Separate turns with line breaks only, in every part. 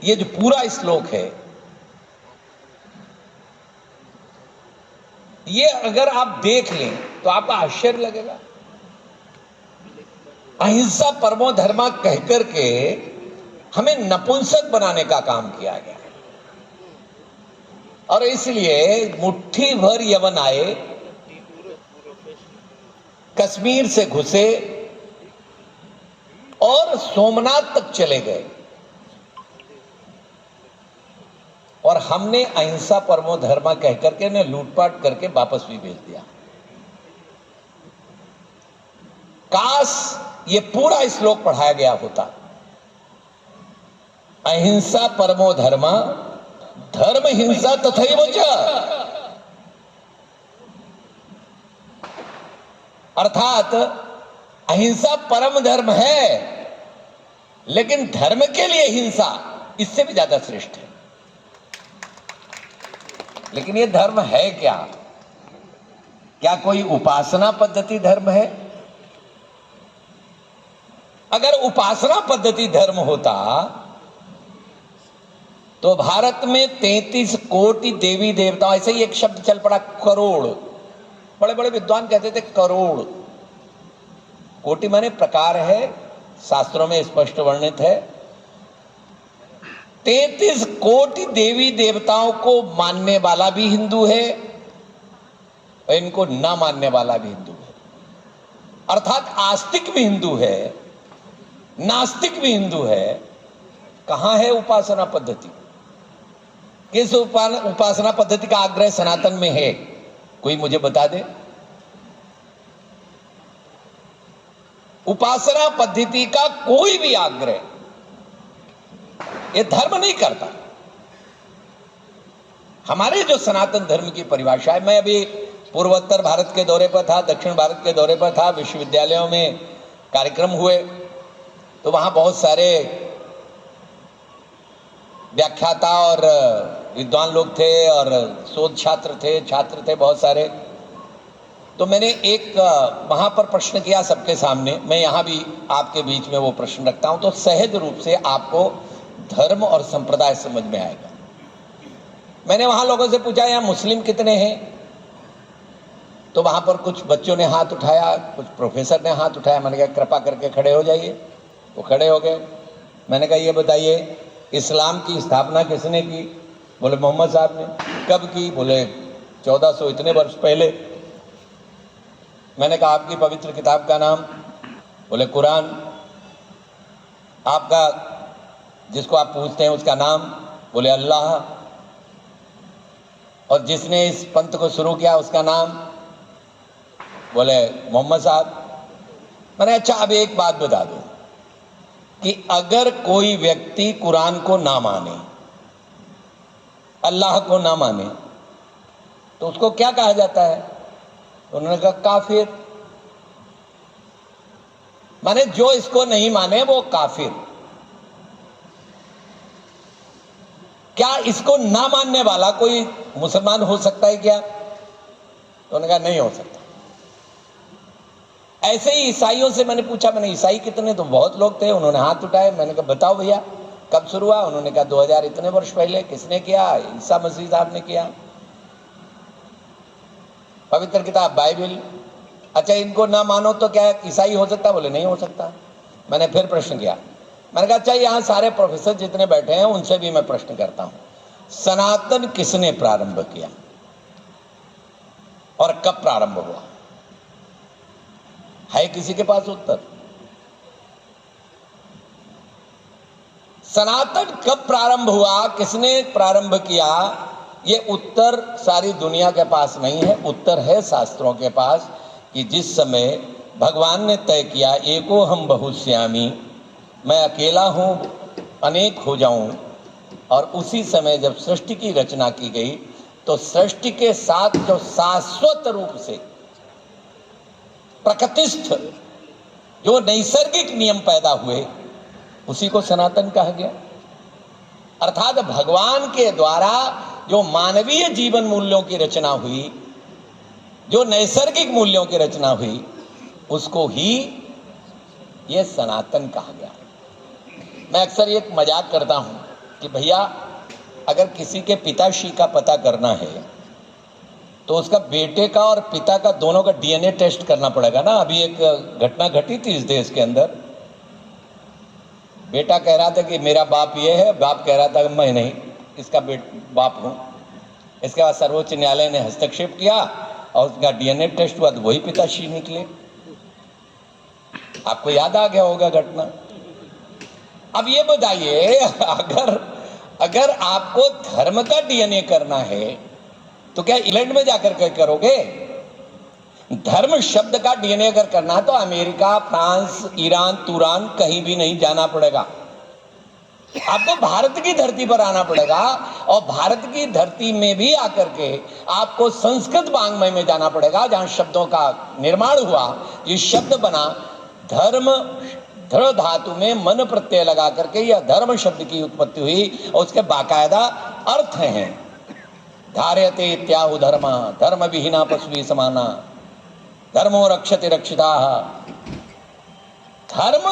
ये जो पूरा श्लोक है, ये अगर आप देख लें तो आपको आश्चर्य लगेगा। अहिंसा परमो धर्मा कहकर के हमें नपुंसक बनाने का काम किया गया है। और इसलिए मुट्ठी भर यवन आए, कश्मीर से घुसे और सोमनाथ तक चले गए, और हमने अहिंसा परमो धर्मा कहकर के ने लूटपाट करके वापस भी भेज दिया। काश ये पूरा श्लोक पढ़ाया गया होता, अहिंसा परमो धर्मा धर्म हिंसा तथैव च, अर्थात अहिंसा परम धर्म है, लेकिन धर्म के लिए हिंसा इससे भी ज्यादा श्रेष्ठ है। लेकिन ये धर्म है क्या? क्या कोई उपासना पद्धति धर्म है? अगर उपासना पद्धति धर्म होता तो भारत में 33 कोटि देवी देवताओं, ऐसे ही एक शब्द चल पड़ा करोड़, बड़े बड़े विद्वान कहते थे करोड़। कोटि माने प्रकार है, शास्त्रों में स्पष्ट वर्णित है। 33 कोटि देवी देवताओं को मानने वाला भी हिंदू है और इनको ना मानने वाला भी हिंदू है। अर्थात आस्तिक भी हिंदू है, नास्तिक भी हिंदू है। कहां है उपासना पद्धति? किस उपासना पद्धति का आग्रह सनातन में है? कोई मुझे बता दे। उपासना पद्धति का कोई भी आग्रह ये धर्म नहीं करता। हमारे जो सनातन धर्म की परिभाषा है, मैं अभी पूर्वोत्तर भारत के दौरे पर था, दक्षिण भारत के दौरे पर था, विश्वविद्यालयों में कार्यक्रम हुए, तो वहां बहुत सारे व्याख्याता और विद्वान लोग थे और शोध छात्र थे बहुत सारे। तो मैंने एक वहां पर प्रश्न किया सबके सामने, मैं यहां भी आपके बीच में वो प्रश्न रखता हूं, तो सहज रूप से आपको धर्म और संप्रदाय समझ में आएगा। मैंने वहां लोगों से पूछा यहाँ मुस्लिम कितने हैं? तो वहां पर कुछ बच्चों ने हाथ उठाया, कुछ प्रोफेसर ने हाथ उठाया। मैंने कहा कृपा करके खड़े हो जाइए। वो खड़े हो गए। मैंने कहा ये बताइए इस्लाम की स्थापना किसने की? बोले मोहम्मद साहब ने। कब की? बोले 1400 इतने वर्ष पहले। मैंने कहा आपकी पवित्र किताब का नाम? बोले कुरान। आपका जिसको आप पूछते हैं उसका नाम? बोले अल्लाह। और जिसने इस पंथ को शुरू किया उसका नाम? बोले मोहम्मद साहब। मैंने अच्छा अब एक बात बता दो कि अगर कोई व्यक्ति कुरान को ना माने, अल्लाह को ना माने, तो उसको क्या कहा जाता है? उन्होंने कहा काफिर। माने जो इसको नहीं माने वो काफिर। क्या इसको ना मानने वाला कोई मुसलमान हो सकता है क्या? तो उन्होंने कहा नहीं हो सकता। ऐसे ही ईसाइयों से मैंने पूछा, मैंने ईसाई कितने? तो बहुत लोग थे, उन्होंने हाथ उठाए। मैंने कहा बताओ भैया कब शुरू हुआ? उन्होंने कहा 2000 इतने वर्ष पहले। किसने किया? ईसा मसीह साहब ने किया। पवित्र किताब बाइबल। अच्छा इनको ना मानो तो क्या ईसाई हो सकता? बोले नहीं हो सकता। मैंने फिर प्रश्न किया। मैंने कहा अच्छा यहाँ सारे प्रोफेसर जितने बैठे हैं उनसे भी मैं प्रश्न करता हूं, सनातन किसने प्रारंभ किया और कब प्रारंभ हुआ? है किसी के पास उत्तर? सनातन कब प्रारंभ हुआ, किसने प्रारंभ किया, ये उत्तर सारी दुनिया के पास नहीं है। उत्तर है शास्त्रों के पास कि जिस समय भगवान ने तय किया एको हम बहुश्यामी, मैं अकेला हूं अनेक हो जाऊं, और उसी समय जब सृष्टि की रचना की गई तो सृष्टि के साथ जो शाश्वत रूप से प्रकृतिस्थ जो नैसर्गिक नियम पैदा हुए उसी को सनातन कहा गया। अर्थात भगवान के द्वारा जो मानवीय जीवन मूल्यों की रचना हुई, जो नैसर्गिक मूल्यों की रचना हुई, उसको ही यह सनातन कहा गया। मैं अक्सर एक मजाक करता हूं कि भैया अगर किसी के पिताश्री का पता करना है तो उसका बेटे का और पिता का दोनों का डीएनए टेस्ट करना पड़ेगा ना। अभी एक घटना घटी थी इस देश के अंदर, बेटा कह रहा था कि मेरा बाप ये है, बाप कह रहा था कि मैं नहीं इसका बाप हूं। इसके बाद सर्वोच्च न्यायालय ने हस्तक्षेप किया और उसका डीएनए टेस्ट हुआ तो वही पिताश्री निकले। आपको याद आ गया होगा घटना। अब ये बताइए, अगर आपको धर्म का डीएनए करना है तो क्या इंग्लैंड में जाकर के करोगे? धर्म शब्द का डीएनए अगर करना है तो अमेरिका, फ्रांस, ईरान, तुरान कहीं भी नहीं जाना पड़ेगा। आपको भारत की धरती पर आना पड़ेगा और भारत की धरती में भी आकर के आपको संस्कृत वाङ्मय में जाना पड़ेगा, जहां शब्दों का निर्माण हुआ। ये शब्द बना धर्म, धर्म धातु में मन प्रत्यय लगा करके यह धर्म शब्द की उत्पत्ति हुई और उसके बाकायदा अर्थ हैं। धार्यते इत्याहु धर्म, धर्म विहीना पशु समाना, धर्मो रक्षते रक्षिता। धर्म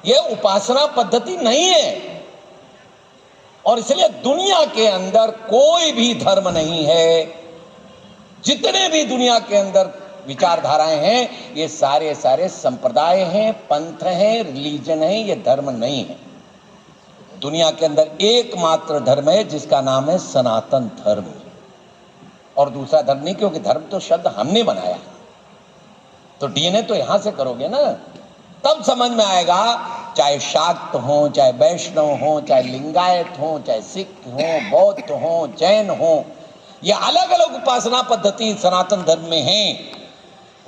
यह उपासना पद्धति नहीं है और इसलिए दुनिया के अंदर कोई भी धर्म नहीं है। जितने भी दुनिया के अंदर विचारधाराएं हैं ये सारे सारे संप्रदाय हैं, पंथ हैं, रिलीजन हैं, ये धर्म नहीं है। दुनिया के अंदर एकमात्र धर्म है जिसका नाम है सनातन धर्म, और दूसरा धर्म नहीं, क्योंकि धर्म तो शब्द हमने बनाया। तो डीएनए तो यहां से करोगे ना, तब समझ में आएगा। चाहे शाक्त हो, चाहे वैष्णव हो, चाहे लिंगायत हो, चाहे सिख हो, बौद्ध हो, जैन हो, ये अलग अलग उपासना पद्धति सनातन धर्म में है।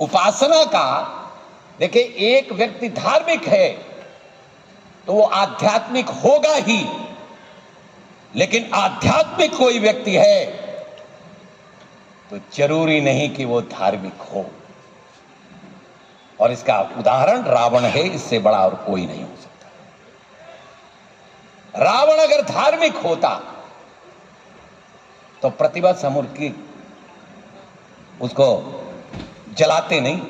उपासना का देखिए, एक व्यक्ति धार्मिक है तो वो आध्यात्मिक होगा ही, लेकिन आध्यात्मिक कोई व्यक्ति है तो जरूरी नहीं कि वो धार्मिक हो। और इसका उदाहरण रावण है, इससे बड़ा और कोई नहीं हो सकता। रावण अगर धार्मिक होता तो प्रतिभा समूर्ति उसको जलाते नहीं।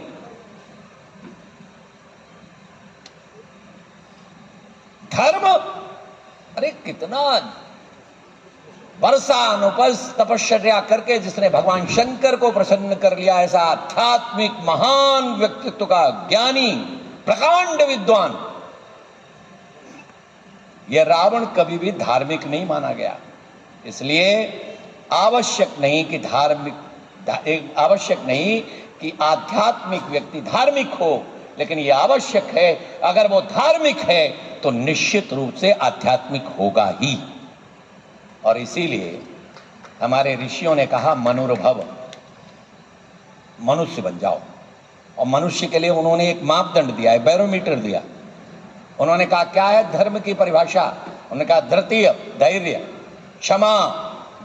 धर्म, अरे कितना वर्षा अनुपस तपश्चर्या करके जिसने भगवान शंकर को प्रसन्न कर लिया, ऐसा आध्यात्मिक महान व्यक्तित्व का ज्ञानी प्रकांड विद्वान, यह रावण कभी भी धार्मिक नहीं माना गया। इसलिए आवश्यक नहीं कि आवश्यक नहीं कि आध्यात्मिक व्यक्ति धार्मिक हो, लेकिन यह आवश्यक है अगर वो धार्मिक है तो निश्चित रूप से आध्यात्मिक होगा ही। और इसीलिए हमारे ऋषियों ने कहा मनुर्भव, मनुष्य बन जाओ। और मनुष्य के लिए उन्होंने एक मापदंड दिया है, बैरोमीटर दिया। उन्होंने कहा क्या है धर्म की परिभाषा? उन्होंने कहा धृतीय धैर्य, क्षमा,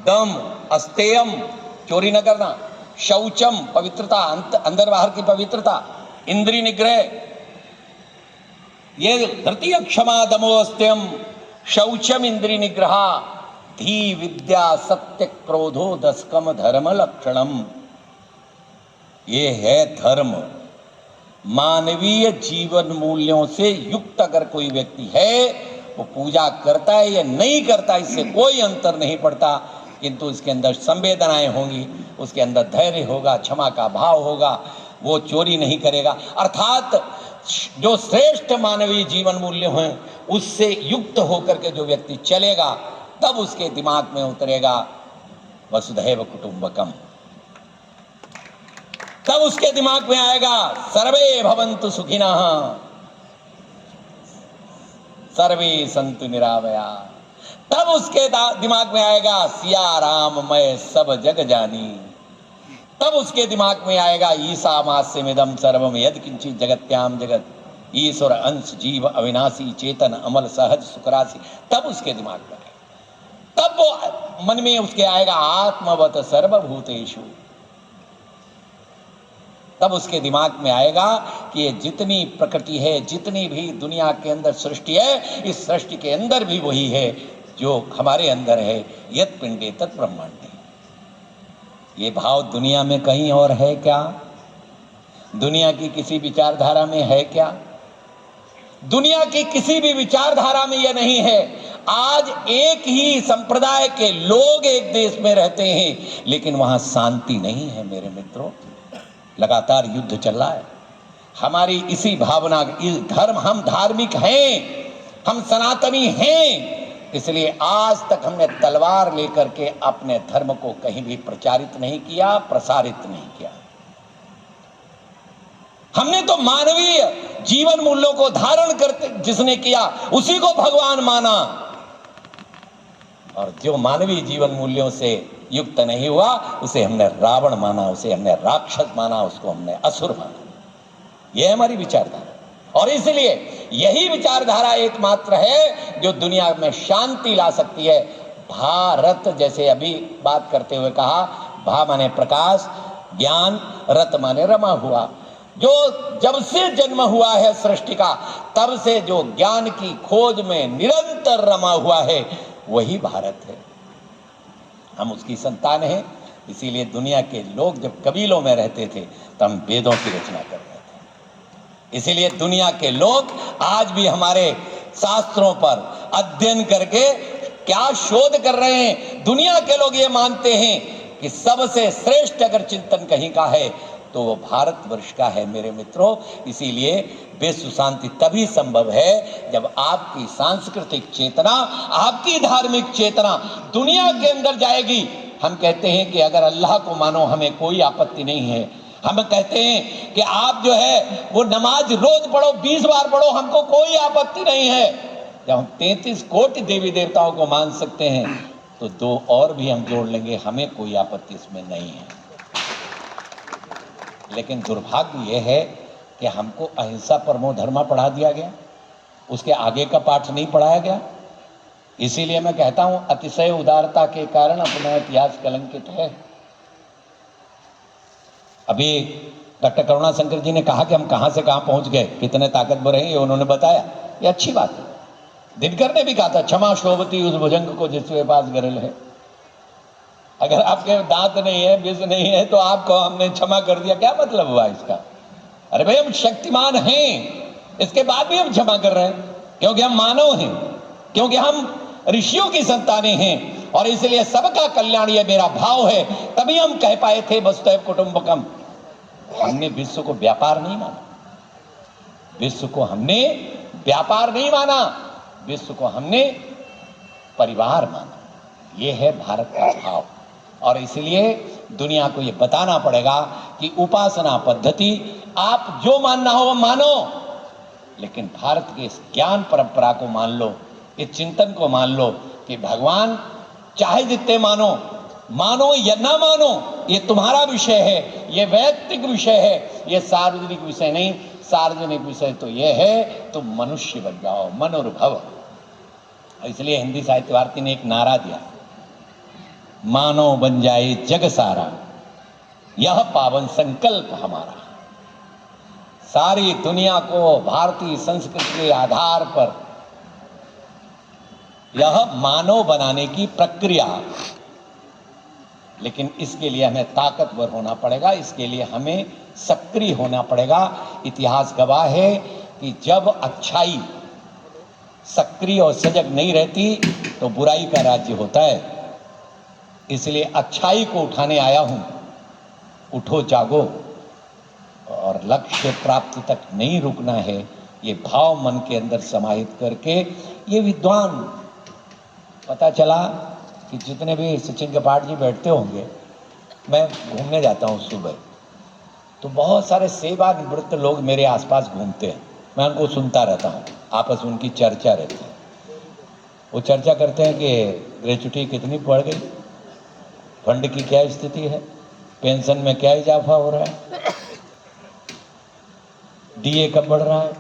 दम, अस्तेयम चोरी न करना, शौचम पवित्रता, अंदर बाहर की पवित्रता, इंद्रिय निग्रह, ये धृतीय क्षमा, दमो, अस्तेयम, शौचम, इंद्रिय निग्रह, धी विद्या, सत्य, क्रोधो, दशकम धर्म लक्षणम। ये है धर्म। मानवीय जीवन मूल्यों से युक्त अगर कोई व्यक्ति है वो पूजा करता है या नहीं करता, इससे कोई अंतर नहीं पड़ता, किंतु इसके अंदर संवेदनाएं होंगी, उसके अंदर धैर्य होगा, क्षमा का भाव होगा, वो चोरी नहीं करेगा। अर्थात जो श्रेष्ठ मानवीय जीवन मूल्य हैं उससे युक्त होकर के जो व्यक्ति चलेगा तब उसके दिमाग में उतरेगा वसुधैव कुटुंबकम, तब उसके दिमाग में आएगा सर्वे भवन्तु सुखिनः, सर्वे सन्तु निरामया, तब उसके दिमाग में आएगा सिया राम मैं सब जग जानी, तब उसके दिमाग में आएगा ईसा मास्यमिदं सर्वम यद किंचित जगत्याम जगत, ईश्वर अंश जीव अविनाशी चेतन अमल सहज सुखराशि, तब उसके दिमाग में आएगा। तब वो मन में उसके आएगा आत्मवत सर्वभूतेषु, तब उसके दिमाग में आएगा कि ये जितनी प्रकृति है, जितनी भी दुनिया के अंदर सृष्टि है, इस सृष्टि के अंदर भी वही है जो हमारे अंदर है, यत् पिंडे तत् ब्रह्मांडे। ये भाव दुनिया में कहीं और है क्या? दुनिया की किसी विचारधारा में है क्या? दुनिया की किसी भी विचारधारा में यह नहीं है। आज एक ही संप्रदाय के लोग एक देश में रहते हैं, लेकिन वहां शांति नहीं है मेरे मित्रों। लगातार युद्ध चल रहा है। हमारी इसी भावना, इस धर्म, हम धार्मिक हैं, हम सनातनी हैं, इसलिए आज तक हमने तलवार लेकर के अपने धर्म को कहीं भी प्रचारित नहीं किया, प्रसारित नहीं किया। हमने तो मानवीय जीवन मूल्यों को धारण करते जिसने किया उसी को भगवान माना, और जो मानवीय जीवन मूल्यों से युक्त नहीं हुआ उसे हमने रावण माना, उसे हमने राक्षस माना, उसको हमने असुर माना। यह हमारी विचारधारा, और इसलिए यही विचारधारा एकमात्र है जो दुनिया में शांति ला सकती है। भारत, जैसे अभी बात करते हुए कहा, भा माने प्रकाश, ज्ञान, रत माने रमा हुआ। जो जब से जन्म हुआ है सृष्टि का, तब से जो ज्ञान की खोज में निरंतर रमा हुआ है, वही भारत है। हम उसकी संतान हैं। इसीलिए दुनिया के लोग जब कबीलों में रहते थे तो हम वेदों की रचना कर रहे थे। इसीलिए दुनिया के लोग आज भी हमारे शास्त्रों पर अध्ययन करके क्या शोध कर रहे हैं। दुनिया के लोग ये मानते हैं कि सबसे श्रेष्ठ अगर चिंतन कहीं का है तो वो भारतवर्ष का है मेरे मित्रों। इसीलिए विश्व शांति तभी संभव है जब आपकी सांस्कृतिक चेतना, आपकी धार्मिक चेतना दुनिया के अंदर जाएगी। हम कहते हैं कि अगर अल्लाह को मानो हमें कोई आपत्ति नहीं है। हम कहते हैं कि आप जो है वो नमाज रोज पढ़ो, 20 बार पढ़ो, हमको कोई आपत्ति नहीं है। जब हम 33 कोटि देवी देवताओं को मान सकते हैं तो 2 और भी हम जोड़ लेंगे, हमें कोई आपत्ति इसमें नहीं है। लेकिन दुर्भाग्य यह है कि हमको अहिंसा परमो धर्मा पढ़ा दिया गया, उसके आगे का पाठ नहीं पढ़ाया गया। इसीलिए मैं कहता हूं अतिशय उदारता के कारण अपना इतिहास कलंकित है। अभी डॉक्टर करुणा शंकर जी ने कहा कि हम कहां से कहां पहुंच गए, कितने ताकतवर हैं, ये उन्होंने बताया, ये अच्छी बात है। दिनकर ने भी कहा था, क्षमा शोभती उस भुजंग को जिसके पास गरल है। अगर आपके दांत नहीं है, विष नहीं है, तो आपको हमने क्षमा कर दिया, क्या मतलब हुआ इसका? अरे भाई, हम शक्तिमान हैं, इसके बाद भी हम क्षमा कर रहे हैं क्योंकि हम मानव हैं, क्योंकि हम ऋषियों की संतानें हैं, और इसलिए सबका कल्याण ये मेरा भाव है। तभी हम कह पाए थे वसुधैव कुटुंबकम। हमने विश्व को व्यापार नहीं माना, विश्व को हमने व्यापार नहीं माना, विश्व को हमने परिवार माना। यह है भारत का भाव। और इसलिए दुनिया को यह बताना पड़ेगा कि उपासना पद्धति आप जो मानना हो वो मानो, लेकिन भारत के इस ज्ञान परंपरा को मान लो, इस चिंतन को मान लो कि भगवान चाहे जितने मानो, मानो या ना मानो, ये तुम्हारा विषय है, ये वैयक्तिक विषय है, ये सार्वजनिक विषय नहीं। सार्वजनिक विषय तो ये है तुम मनुष्य बन जाओ, मनोर्भव। इसलिए हिंदी साहित्य भारती ने एक नारा दिया, मानव बन जाए जग सारा, यह पावन संकल्प हमारा। सारी दुनिया को भारतीय संस्कृति के आधार पर यह मानव बनाने की प्रक्रिया, लेकिन इसके लिए हमें ताकतवर होना पड़ेगा, इसके लिए हमें सक्रिय होना पड़ेगा। इतिहास गवाह है कि जब अच्छाई सक्रिय और सजग नहीं रहती तो बुराई का राज्य होता है। इसलिए अच्छाई को उठाने आया हूं, उठो जागो, और लक्ष्य प्राप्ति तक नहीं रुकना है। ये भाव मन के अंदर समाहित करके ये विद्वान, पता चला कि जितने भी सचिन कपाट जी बैठते होंगे, मैं घूमने जाता हूँ सुबह, तो बहुत सारे सेवा निवृत्त लोग मेरे आसपास घूमते हैं। मैं उनको सुनता रहता हूँ, आपस में उनकी चर्चा रहती है। वो चर्चा करते हैं कि ग्रेच्युटी कितनी बढ़ गई, फंड की क्या स्थिति है, पेंशन में क्या इजाफा हो रहा है, डीए कब बढ़ रहा है।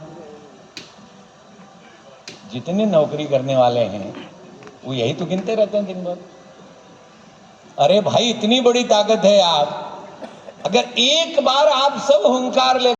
जितने नौकरी करने वाले हैं वो यही तो गिनते रहते हैं दिन भर। अरे भाई, इतनी बड़ी ताकत है आप, अगर एक बार आप सब हुंकार ले